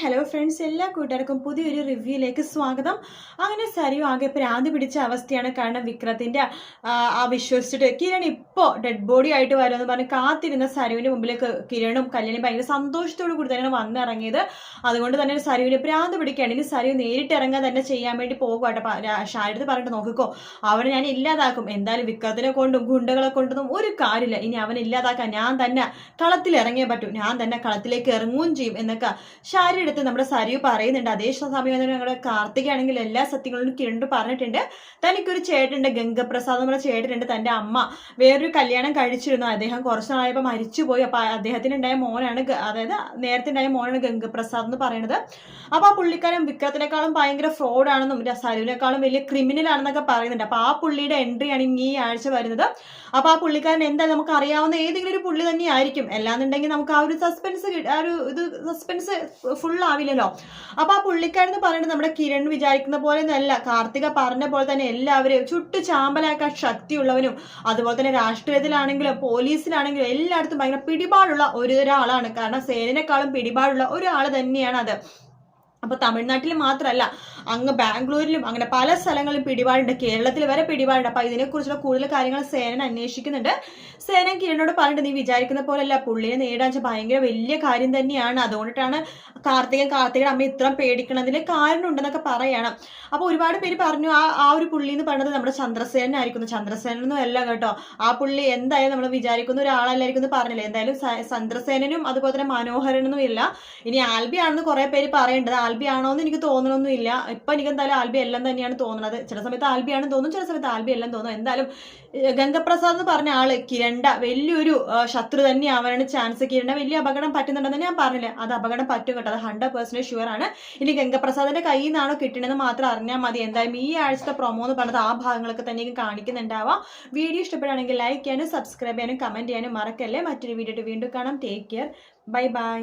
Hello friends, എല്ലാ കൂട്ടുകാർക്കും പുതിയൊരു റിവ്യൂയിലേക്ക് സ്വാഗതം. അങ്ങനെ സരിയു ആകെ പ്രാന്തി പിടിച്ച അവസ്ഥയാണ്. കാരണം വിക്രത്തിന്റെ വിശ്വസിച്ചിട്ട് കിരൺ ഇപ്പോൾ ഡെഡ് ബോഡി ആയിട്ട് വരുമെന്ന് പറഞ്ഞ് കാത്തിരുന്ന സരുവിന്റെ മുമ്പിലേക്ക് കിരണും കല്യാണി ഭയങ്കര സന്തോഷത്തോടു കൂടി തന്നെയാണ് വന്നിറങ്ങിയത്. അതുകൊണ്ട് തന്നെ സരുവിന് പ്രാന്ത് പിടിക്കുകയാണ്. ഇനി സരു നേരിട്ട് ഇറങ്ങാൻ തന്നെ ചെയ്യാൻ വേണ്ടി പോകുകട്ടെ. ഷാരിടുത്ത് പറഞ്ഞിട്ട് നോക്കിക്കോ, അവനെ ഞാൻ ഇല്ലാതാക്കും. എന്തായാലും വിക്രത്തിനെ കൊണ്ടും ഗുണ്ടകളെ കൊണ്ടൊന്നും ഒരു കാര്യമില്ല. ഇനി അവനെ ഇല്ലാതാക്കാൻ ഞാൻ തന്നെ കളത്തിൽ ഇറങ്ങിയേ പറ്റൂ. ഞാൻ തന്നെ കളത്തിലേക്ക് ഇറങ്ങുകയും ചെയ്യും എന്നൊക്കെ ഷാരി എടുത്ത് നമ്മുടെ സരിയു പറയുന്നുണ്ട്. അതേ സമയം ഞങ്ങളുടെ കാർത്തികയാണെങ്കിൽ എല്ലാ സത്യങ്ങളും കിരണ്ട് പറഞ്ഞിട്ടുണ്ട്. തനിക്കൊരു ചേട്ടനുണ്ട്, ഗംഗപ്രസാദ് നമ്മുടെ ചേട്ടനുണ്ട്. തന്റെ അമ്മ വേറൊരു കല്യാണം കഴിച്ചിരുന്നു. അദ്ദേഹം കുറച്ച് നാളായപ്പോൾ മരിച്ചുപോയി. അപ്പൊ അദ്ദേഹത്തിനുണ്ടായ മോനാണ്, അതായത് നേരത്തെ ഉണ്ടായ മോനാണ് ഗംഗപ്രസാദ് എന്ന് പറയുന്നത്. അപ്പൊ ആ പുള്ളിക്കാരൻ വിക്രത്തിനേക്കാളും ഭയങ്കര ഫ്രോഡാണെന്നും സരുവിനേക്കാളും വലിയ ക്രിമിനൽ ആണെന്നൊക്കെ പറയുന്നുണ്ട്. അപ്പൊ ആ പുള്ളിയുടെ എൻട്രിയാണ് ഈ ആഴ്ച വരുന്നത്. അപ്പൊ ആ പുള്ളിക്കാരൻ എന്താ നമുക്ക് അറിയാവുന്ന ഏതെങ്കിലും ഒരു പുള്ളി തന്നെ ആയിരിക്കും. അല്ലാന്നുണ്ടെങ്കിൽ നമുക്ക് ആ ഒരു സസ്പെൻസ് ഫുൾ ആവില്ലല്ലോ. അപ്പൊ ആ പുള്ളിക്കാരെന്ന് പറയുന്നത് നമ്മുടെ കിരൺ വിചാരിക്കുന്ന പോലെ ഒന്നല്ല. കാർത്തിക പറഞ്ഞ പോലെ തന്നെ എല്ലാവരെയും ചുട്ടു ചാമ്പലാക്കാൻ ശക്തിയുള്ളവനും, അതുപോലെ തന്നെ രാഷ്ട്രീയത്തിലാണെങ്കിലും പോലീസിലാണെങ്കിലും എല്ലായിടത്തും ഭയങ്കര പിടിപാടുള്ള ഒരാളാണ്. കാരണം സേനയെക്കാളും പിടിപാടുള്ള ഒരാൾ തന്നെയാണ് അത്. അപ്പൊ തമിഴ്നാട്ടിൽ മാത്രമല്ല, അങ്ങ് ബാംഗ്ലൂരിലും അങ്ങനെ പല സ്ഥലങ്ങളിലും പിടിപാടുണ്ട്, കേരളത്തിൽ വരെ പിടിപാടുണ്ട്. അപ്പൊ ഇതിനെക്കുറിച്ചുള്ള കൂടുതൽ കാര്യങ്ങൾ സേനൻ അന്വേഷിക്കുന്നുണ്ട്. സേനൻ കിരണിനോട് പറഞ്ഞിട്ട് നീ വിചാരിക്കുന്ന പോലെയല്ല, പുള്ളിയെ നേടാൻ ഭയങ്കര വലിയ കാര്യം തന്നെയാണ്. അതുകൊണ്ടിട്ടാണ് കാർത്തികയുടെ അമ്മ ഇത്രയും പേടിക്കണതിന് കാരണം ഉണ്ടെന്നൊക്കെ പറയണം. അപ്പൊ ഒരുപാട് പേര് പറഞ്ഞു ആ ഒരു പുള്ളി എന്ന് പറയുന്നത് നമ്മുടെ ചന്ദ്രസേനായിരിക്കുന്നു. ചന്ദ്രസേനൊന്നും അല്ല കേട്ടോ. ആ പുള്ളി എന്തായാലും നമ്മൾ വിചാരിക്കുന്ന ഒരാളല്ലായിരിക്കും എന്ന് പറഞ്ഞില്ലേ. എന്തായാലും ചന്ദ്രസേനനും അതുപോലെ തന്നെ മനോഹരനൊന്നും ഇല്ല. ഇനി ആൽബി ആണെന്ന് കുറെ പേര് പറയേണ്ടത്. ആൽബി ആണോ എന്ന് എനിക്ക് തോന്നണമൊന്നുമില്ല. ഇപ്പൊ എനിക്ക് എന്തായാലും ആൽബി എല്ലാം തന്നെയാണ് തോന്നുന്നത്. ചില സമയത്ത് ആൽബി ആണെന്ന് തോന്നും, ചില സമയത്ത് ആൽബി എല്ലാം തോന്നും. എന്തായാലും ഗംഗപ്രസാദ് എന്ന് പറഞ്ഞ ആള് കിരണ്ട വലിയൊരു ശത്രു തന്നെ ആവാനാണ് ചാൻസ്. കിരണ്ട വലിയ അപകടം പറ്റുന്നുണ്ടെന്ന് ഞാൻ പറഞ്ഞില്ലേ, അത് അപകടം പറ്റും കേട്ടോ. അത് 100% ഷുവർ ആണ്. ഇനി ഗംഗപ്രസാദിന്റെ കയ്യിൽ നിന്നാണോ കിട്ടണമെന്ന് മാത്രം അറിഞ്ഞാൽ മതി. എന്തായാലും ഈ ആഴ്ചത്തെ പ്രൊമോ എന്ന് പറഞ്ഞത് ആ ഭാഗങ്ങളൊക്കെ തന്നെ കാണിക്കുന്നുണ്ടാവാം. വീഡിയോ ഇഷ്ടപ്പെടുകയാണെങ്കിൽ ലൈക്ക് ചെയ്യാനും സബ്സ്ക്രൈബ് ചെയ്യാനും കമന്റ് ചെയ്യാനും മറക്കല്ലേ. മറ്റൊരു വീഡിയോ വീണ്ടും കാണാം. Take care, bye bye.